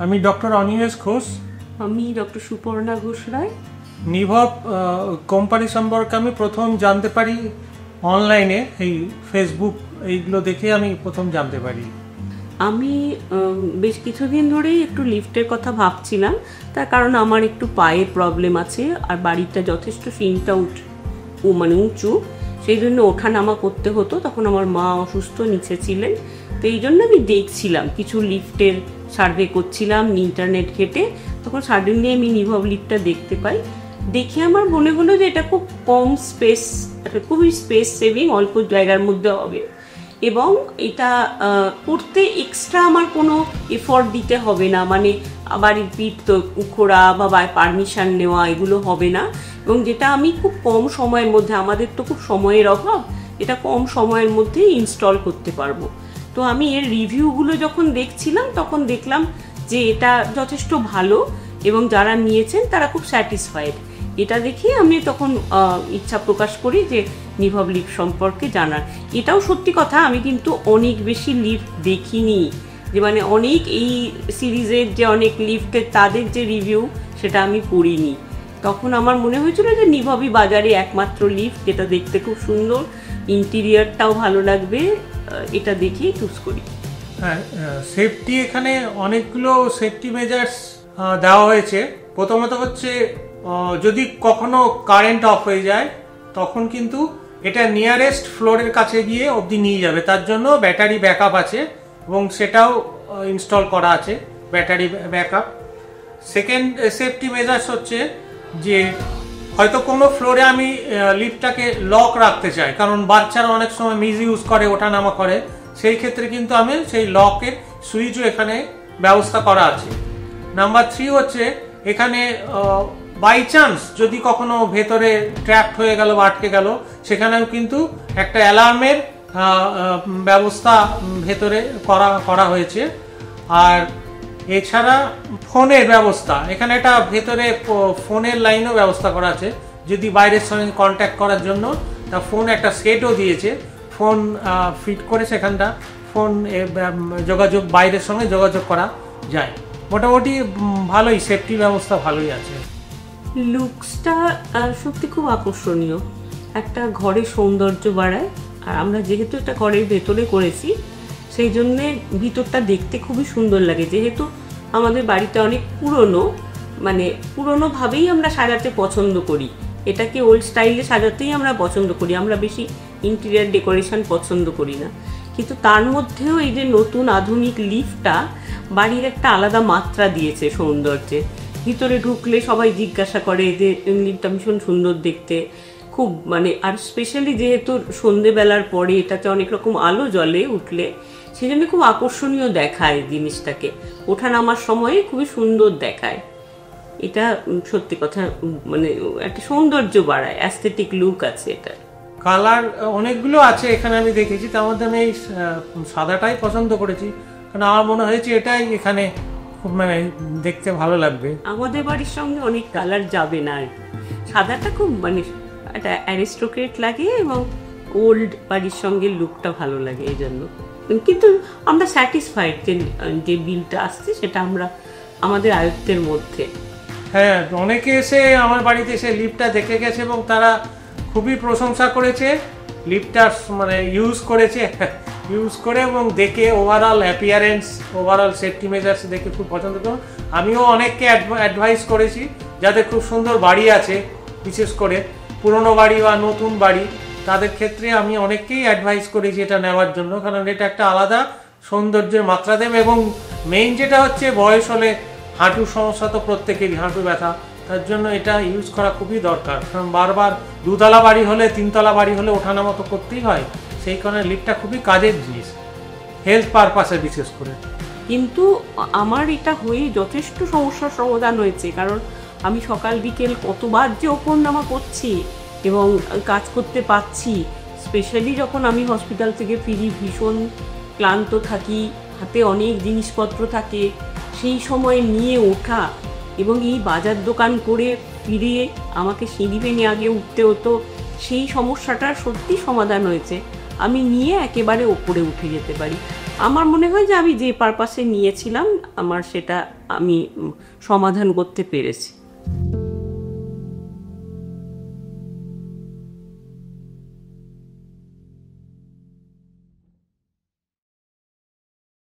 আমি ডক্টর অনিমেষ ঘোষ। আমি ডক্টর সুপর্ণা ঘোষ রায়। নিভব কোম্পানি সম্পর্কে আমি প্রথম জানতে পারি অনলাইনে, এই ফেসবুক এইগুলো দেখে আমি প্রথম জানতে পারি। আমি বেশ কিছুদিন ধরেই একটু লিফটের কথা ভাবছিলাম, তার কারণ আমার একটু পায়ে প্রবলেম আছে আর বাড়িটা যথেষ্ট সিঁড়িটা উঁচু, সেই জন্য ওঠানামা করতে হতো। তখন আমার মা অসুস্থ, নিচে ছিলেন, তো এই জন্য আমি দেখছিলাম, কিছু লিফটের সার্ভে করছিলাম ইন্টারনেট ঘেটে। তখন সাডেনলি আমি নিভব লিফটটা দেখতে পাই। দেখে আমার মনে হলো যে এটা খুব কম স্পেস, খুবই স্পেস সেভিং, অল্প জায়গার মধ্যে হবে এবং এটা করতে এক্সট্রা আমার কোনো এফর্ট দিতে হবে না, মানে বাড়ির পিঠ তো খোঁড়া বা পারমিশন নেওয়া এগুলো হবে না। এবং যেটা আমি খুব কম সময়ের মধ্যে, আমাদের তো খুব সময়ের অভাব, এটা কম সময়ের মধ্যে ইনস্টল করতে পারবো। তো আমি এর রিভিউগুলো যখন দেখছিলাম তখন দেখলাম যে এটা যথেষ্ট ভালো এবং যারা নিয়েছেন তারা খুব স্যাটিসফাইড। এটা দেখে আমি তখন ইচ্ছা প্রকাশ করি যে নিভব লিফট সম্পর্কে জানার। এটাও সত্যি কথা, আমি কিন্তু অনেক বেশি লিফট দেখিনি, যে মানে অনেক এই সিরিজের যে অনেক লিফটের তাদের যে রিভিউ সেটা আমি পড়িনি। তখন আমার মনে হয়েছিল যে নিভবই বাজারে একমাত্র লিফট যেটা দেখতে খুব সুন্দর, ইন্টেরিয়রটাও ভালো লাগবে, এটা দেখেই চুজ করি। হ্যাঁ, সেফটি এখানে অনেকগুলো সেফটি মেজার্স দেওয়া হয়েছে। প্রথমত হচ্ছে যদি কখনো কারেন্ট অফ হয়ে যায় তখন কিন্তু এটা নিয়ারেস্ট ফ্লোরের কাছে গিয়ে অবধি নিয়ে যাবে, তার জন্য ব্যাটারি ব্যাকআপ আছে এবং সেটাও ইনস্টল করা আছে, battery backup. Second safety measures হচ্ছে যে হয়তো কোনো ফ্লোরে আমি লিফটটাকে লক রাখতে চাই, কারণ বাচ্চারা অনেক সময় মিস ইউজ করে, ওঠানামা করে, সেই ক্ষেত্রে কিন্তু আমি সেই লকের সুইচও এখানে ব্যবস্থা করা আছে। নাম্বার 3 হচ্ছে এখানে বাই চান্স যদি কখনো ভেতরে ট্র্যাপড হয়ে গেল বা আটকে গেল, সেখানেও কিন্তু একটা অ্যালার্মের ব্যবস্থা ভেতরে করা হয়েছে। আর এছাড়া ফোনের ব্যবস্থা, এখানে একটা ভেতরে ফোনের লাইনও ব্যবস্থা করা আছে, যদি বাইরের সঙ্গে কন্ট্যাক্ট করার জন্য তা ফোন একটা সেটও দিয়েছে, ফোন ফিট করে সেখানটা ফোন যোগাযোগ, বাইরের সঙ্গে যোগাযোগ করা যায়। মোটামুটি ভালোই, সেফটি ব্যবস্থা ভালোই আছে। লুকসটা সত্যি খুব আকর্ষণীয়, একটা ঘরের সৌন্দর্য বাড়ায়। আর আমরা যেহেতু একটা ঘরের ভেতরে করেছি সেই জন্যে ভিতরটা দেখতে খুবই সুন্দর লাগে। যেহেতু আমাদের বাড়িটা অনেক পুরনো, মানে পুরনোভাবেই আমরা সাজাতে পছন্দ করি, এটাকে ওল্ড স্টাইলে সাজাতেই আমরা পছন্দ করি, আমরা বেশি ইন্টেরিয়ার ডেকোরেশন পছন্দ করি না। কিন্তু তার মধ্যেও এই যে নতুন আধুনিক লিফটটা বাড়ির একটা আলাদা মাত্রা দিয়েছে সৌন্দর্যে। ভিতরে ঢুকলে সবাই জিজ্ঞাসা করে যে লিফটটা ভীষণ সুন্দর দেখতে, খুব মানে, আর স্পেশালি যেহেতু সন্ধেবেলার পরে এটাতে অনেক রকম আলো জ্বলে উঠলে, সেই জন্য খুব আকর্ষণীয় দেখায় জিনিসটাকে, ওঠানামার সময়ে খুবই সুন্দর দেখায়। এটা সত্যি কথা, মানে একটা সৌন্দর্য বাড়ায়, অ্যাস্থেটিক লুক আছে এটা। কালার অনেকগুলো আছে এখানে আমি দেখেছি, তার মধ্যে আমি এই সাদাটাই পছন্দ করেছি, কারণ আমার মনে হয়েছে এটাই এখানে খুব মানে দেখতে ভালো লাগবে। আমাদের বাড়ির সঙ্গে অনেক কালার যাবে না, সাদাটা খুব মানে একটা অ্যারিস্টোক্রেট লাগে এবং ওল্ড বাড়ির সঙ্গে লুকটা ভালো লাগে এই জন্য। কিন্তু আমরা স্যাটিসফাইড যে বিলটা আসছে সেটা আমরা আমাদের আয়ত্তের মধ্যে। হ্যাঁ, অনেকে এসে আমার বাড়িতে এসে লিফটটা দেখে গেছে এবং তারা খুবই প্রশংসা করেছে, লিফটটা মানে ইউজ করে এবং দেখে overall appearance, overall safety measures দেখে খুব পছন্দ করুন। আমিও অনেককে অ্যাডভাইস করেছি যাদের খুব সুন্দর বাড়ি আছে, বিশেষ করে পুরনো বাড়ি বা নতুন বাড়ি, তাদের ক্ষেত্রে আমি অনেককেই অ্যাডভাইস করেছি এটা নেওয়ার জন্য, কারণ এটা একটা আলাদা সৌন্দর্যের মাত্রা দেবে। এবং মেইন যেটা হচ্ছে, বয়স হলে হাঁটুর সমস্যা তো প্রত্যেকেরই, হাঁটু ব্যথা, তার জন্য এটা ইউজ করা খুবই দরকার, কারণ বারবার 2তলা বাড়ি হলে 3তলা বাড়ি হলে ওঠানামা তো করতেই হয়, সেই কারণে লিফটটা খুবই কাজের জিনিস, হেলথ পারপাসে বিশেষ করে। কিন্তু আমার এটা হয়ে যথেষ্ট সমস্যার সমাধান হয়েছে, কারণ আমি সকাল বিকেল কতবার যে ওপর নামা করছি এবং কাজ করতে পারছি। স্পেশালি যখন আমি হসপিটাল থেকে ফিরি, ভীষণ ক্লান্ত থাকি, হাতে অনেক জিনিসপত্র থাকে, সেই সময় নিয়ে ওঠা এবং এই বাজার দোকান করে ফিরে আমাকে সিঁড়ি ভেঙে আগে উঠতে হতো, সেই সমস্যাটার সত্যি সমাধান হয়েছে। আমি নিয়ে একেবারে ওপরে উঠে যেতে পারি। আমার মনে হয় যে আমি যে পারপাসে নিয়েছিলাম আমার সেটা আমি সমাধান করতে পেরেছি।